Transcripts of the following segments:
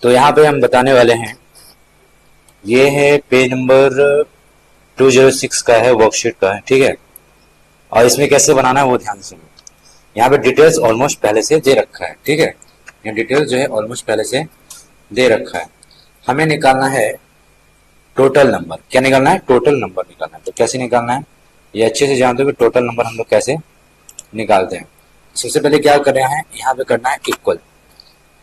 तो यहाँ पे हम बताने वाले हैं, ये है पेज नंबर 206 का है, वर्कशीट का है, ठीक है। और इसमें कैसे बनाना है वो ध्यान से सुनो। यहाँ पे डिटेल्स ऑलमोस्ट पहले से दे रखा है, ठीक है। ये डिटेल्स जो है ऑलमोस्ट पहले से दे रखा है। हमें निकालना है टोटल नंबर। क्या निकालना है? टोटल नंबर निकालना है। तो कैसे निकालना है ये अच्छे से जानते हो कि टोटल नंबर हम लोग कैसे निकालते हैं। सबसे पहले क्या कर रहे हैं, यहाँ पे करना है इक्वल।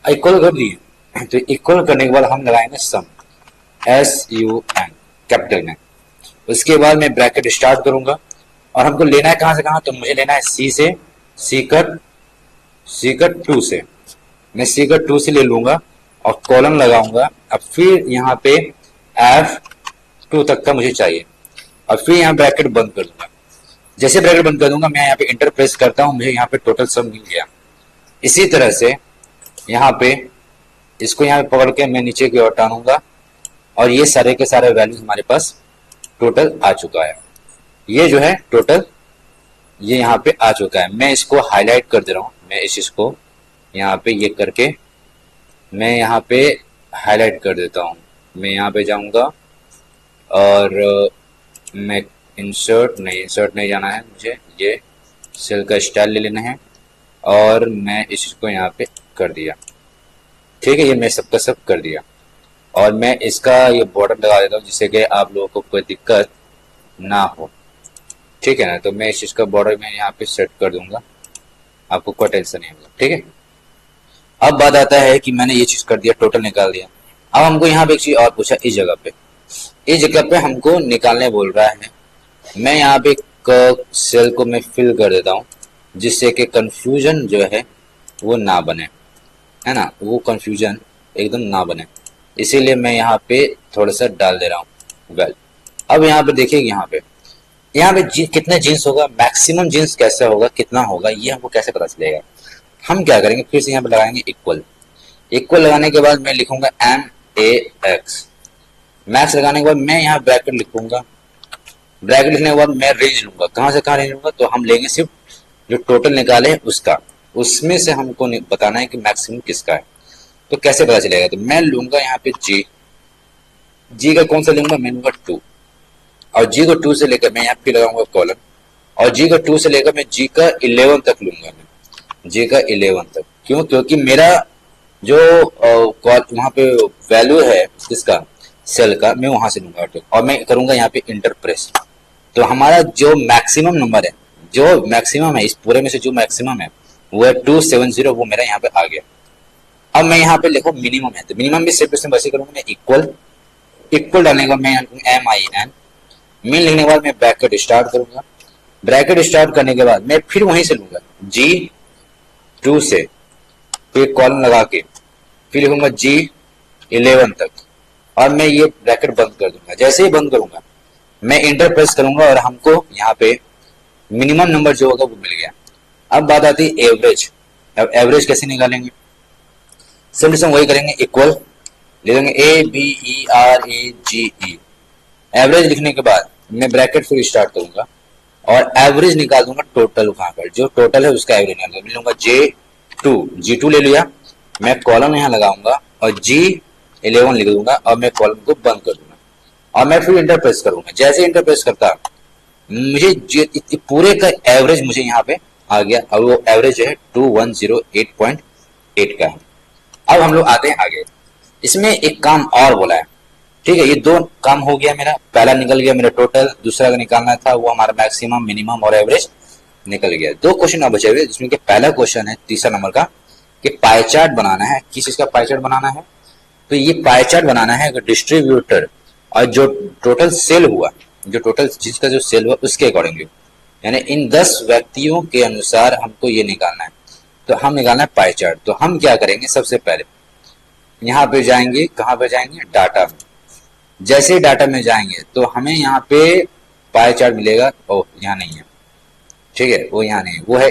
इक्वल कर दिए तो इक्वल करने के बाद हम लगाएंगे सम, SUM कैपिटल में। उसके बाद मैं ब्रैकेट स्टार्ट करूंगा और हमको लेना है कहां से कहां, तो मुझे लेना है सी से सीकट 2 से। मैं सीकट 2 से ले लूंगा और कॉलम लगाऊंगा। अब फिर यहाँ पे F2 तक का मुझे चाहिए और फिर यहाँ ब्रैकेट बंद कर दूंगा। जैसे ब्रैकेट बंद कर दूंगा मैं यहाँ पे इंटर प्रेस करता हूँ, मुझे यहाँ पे टोटल सम मिल गया। इसी तरह से यहाँ पे इसको यहाँ पे पकड़ के मैं नीचे की ओर टानूंगा और ये सारे के सारे वैल्यू हमारे पास टोटल आ चुका है। ये जो है टोटल ये यहाँ पे आ चुका है। मैं इसको हाईलाइट कर दे रहा हूँ। मैं इस चीज को यहाँ पे ये करके मैं यहाँ पे हाईलाइट कर देता हूँ। मैं यहाँ पे जाऊंगा और मैं इंसर्ट नहीं जाना है, मुझे ये सेल का स्टाइल ले लेना है और मैं इस चीज को यहाँ पे कर दिया, ठीक है। ये मैं सबका सब कर दिया और मैं इसका ये बॉर्डर लगा देता हूँ जिससे कि आप लोगों को कोई दिक्कत ना हो, ठीक है ना। तो मैं इस चीज का बॉर्डर में यहाँ पे सेट कर दूंगा, आपको कोई टेंशन नहीं होगा, ठीक है। अब बात आता है कि मैंने ये चीज कर दिया, टोटल निकाल दिया। अब हमको यहाँ पे एक चीज और पूछा, इस जगह पे हमको निकालने बोल रहा है। मैं यहाँ पे एक सेल को मैं फिल कर देता हूँ जिससे कि कंफ्यूजन जो है वो ना बने, है ना, वो कंफ्यूजन एकदम ना बने। इसीलिए मैं यहाँ पे थोड़ा सा डाल दे रहा हूँ वेल। अब यहाँ पे देखिए, यहाँ पे कितने जीन्स होगा, मैक्सिमम जीन्स कैसे होगा, कितना होगा, ये हमको कैसे पता चलेगा। हम क्या करेंगे, फिर से यहाँ पे लगाएंगे इक्वल लगाने के बाद मैं लिखूंगा MAX। मैक्स लगाने के बाद मैं यहाँ ब्रैकेट लिखूंगा। ब्रैकेट लिखने के बाद मैं रेंज लूंगा। कहां से कहां रेंज लूंगा, तो हम लेंगे सिर्फ जो टोटल निकाले उसका, उसमें से हमको बताना है कि मैक्सिमम किसका है। तो कैसे पता चलेगा, तो मैं लूंगा यहाँ पे जी का कौन सा लूंगा, मैं लूंगा 2 और जी को 2 से लेकर मैं यहाँ पे लगाऊंगा कॉलम और जी का 2 से लेकर मैं जी का 11 तक लूंगा। मैं जी का 11 तक क्यों, क्योंकि मेरा जो वहां पे वैल्यू है किसका, सेल का, मैं वहां से लूंगा और मैं करूंगा यहाँ पे इंटर प्रेस। तो हमारा जो मैक्सिमम नंबर है, जो मैक्सिमम है इस पूरे में से, जो मैक्सिमम है वो है 270, वो मेरा यहाँ पे आ गया। अब मैं यहाँ पे लिखो मिनिमम है, तो मिनिमम भी सिर्फ वैसे करूंगा मैं इक्वल डालने के बाद मैं MIN मीन लिखने के बाद मैं ब्रैकेट स्टार्ट करूंगा। ब्रैकेट स्टार्ट करने के बाद मैं फिर वहीं से लूंगा G2 से, फिर कॉलम लगा के फिर लिखूंगा G11 तक और मैं ये ब्रैकेट बंद कर दूंगा। जैसे ही बंद करूंगा मैं इंटर प्रेस करूंगा और हमको यहाँ पे मिनिमम नंबर जो होगा वो मिल गया। अब बात आती है एवरेज। अब एवरेज कैसे निकालेंगे, सिंपल वही करेंगे, इक्वल ले लेंगे ABERAGE। एवरेज लिखने के बाद मैं ब्रैकेट फिर स्टार्ट करूंगा और एवरेज निकाल दूंगा टोटल। वहां पर जो टोटल है उसका एवरेज निकाल लूंगा। G2 ले लिया, मैं कॉलम यहाँ लगाऊंगा और G11 लिख दूंगा और मैं कॉलम को बंद कर दूंगा और मैं फिर इंटर प्रेस करूंगा। जैसे इंटर प्रेस करता मुझे पूरे का एवरेज मुझे यहाँ पे आ गया और वो एवरेज जो है 2108.8 का है। अब हम लोग आते हैं आगे। इसमें एक काम और बोला है, ठीक है। ये 2 काम हो गया मेरा, पहला निकल गया मेरा टोटल, दूसरा का निकालना था वो हमारा मैक्सिमम, मिनिमम और एवरेज निकल गया। 2 क्वेश्चन अब बचे हुए जिसमें कि पहला क्वेश्चन है 3 नंबर का कि पाई चार्ट बनाना है। किस चीज का पाई चार्ट बनाना है, तो ये पाई चार्ट बनाना है डिस्ट्रीब्यूटर और जो टोटल सेल हुआ, जो टोटल चीज का जो सेल हुआ उसके अकॉर्डिंगली, यानी इन 10 व्यक्तियों के अनुसार हमको ये निकालना है। तो हम निकालना है पाई चार्ट। तो हम क्या करेंगे, सबसे पहले यहाँ पे जाएंगे, कहाँ पे जाएंगे, डाटा में। जैसे ही डाटा में जाएंगे तो हमें यहाँ पे पाई चार्ट मिलेगा। ओह, यहाँ नहीं है, ठीक है, वो यहाँ नहीं है, वो है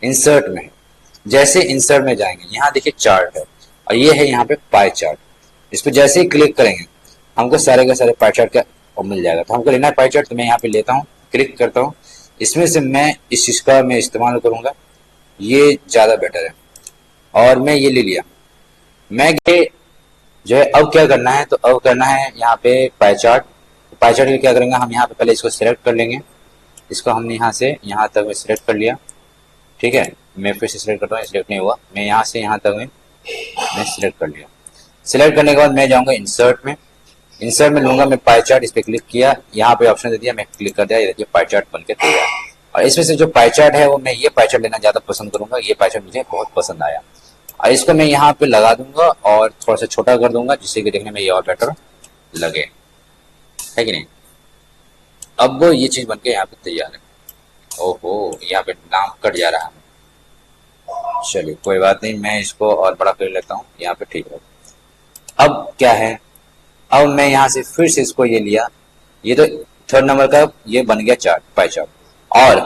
इंसर्ट में। जैसे इंसर्ट में जाएंगे यहाँ देखिए चार्ट है और ये है यहाँ पे पाई चार्ट। इस पर जैसे ही क्लिक करेंगे हमको सारे का सारे पाई चार्ट का मिल जाएगा। तो हमको लेना है पाई चार्ट, तो मैं यहाँ पे लेता हूँ, क्लिक करता हूँ। इसमें से मैं इस चीज का मैं इस्तेमाल करूंगा, ये ज्यादा बेटर है और मैं ये ले लिया। मैं ये जो है अब क्या करना है, तो अब करना है यहाँ पे पाई चार्ट। पाई चार्ट के लिए क्या करेंगे, हम यहाँ पे पहले इसको सिलेक्ट कर लेंगे। इसको हमने यहाँ से यहाँ तक में सिलेक्ट कर लिया। ठीक है, मैं फिर से सिलेक्ट करता हूँ, सिलेक्ट नहीं हुआ। मैं यहाँ से यहाँ तक में मैं सिलेक्ट कर लिया। सिलेक्ट करने के बाद मैं जाऊँगा इंसर्ट में। इंसर्ट में लूंगा मैं पाई चार्ट, इस पर क्लिक किया, यहाँ पे ऑप्शन दे दिया, मैं क्लिक कर दिया, ये देखिए पाई चार्ट बन के तैयार। और इसमें से जो पाई चार्ट है वो मैं ये पाई चार्ट लेना ज़्यादा पसंद करूंगा। ये पाई चार्ट मुझे बहुत पसंद आया और इसको मैं यहाँ पे लगा दूंगा और थोड़ा सा छोटा कर दूंगा जिससे कि देखने में ये और बेटर लगे, है कि नहीं। अब वो ये चीज बनके यहाँ पे तैयार है। ओहो, यहाँ पे नाम कट जा रहा है। चलिए कोई बात नहीं, मैं इसको और बड़ा कर लेता हूँ, यहाँ पे ठीक है। अब क्या है, अब मैं यहाँ से फिर से इसको ये लिया, ये तो थर्ड नंबर का ये बन गया चार्ट, पाई चार्ट। और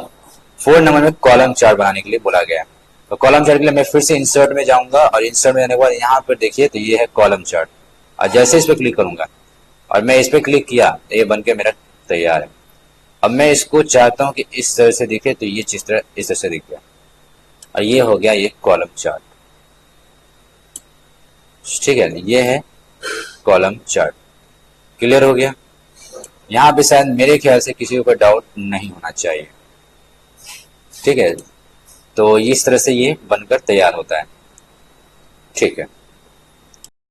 फोर्थ नंबर में कॉलम चार्ट बनाने के लिए बोला गया है। तो कॉलम चार्ट के लिए मैं फिर से इंसर्ट में जाऊंगा और इंसर्ट में जाने के बाद यहाँ पर देखिए तो ये है कॉलम चार्ट। और जैसे इस पर क्लिक करूंगा और मैं इस पर क्लिक किया तो ये बन के मेरा तैयार है। अब मैं इसको चाहता हूँ कि इस तरह से दिखे, तो ये इस तरह से दिख गया और ये हो गया ये कॉलम चार्ट। ठीक है, ये है कॉलम चार्ट। क्लियर हो गया। यहाँ पे शायद मेरे ख्याल से किसी को डाउट नहीं होना चाहिए। ठीक है, तो इस तरह से ये बनकर तैयार होता है। ठीक है।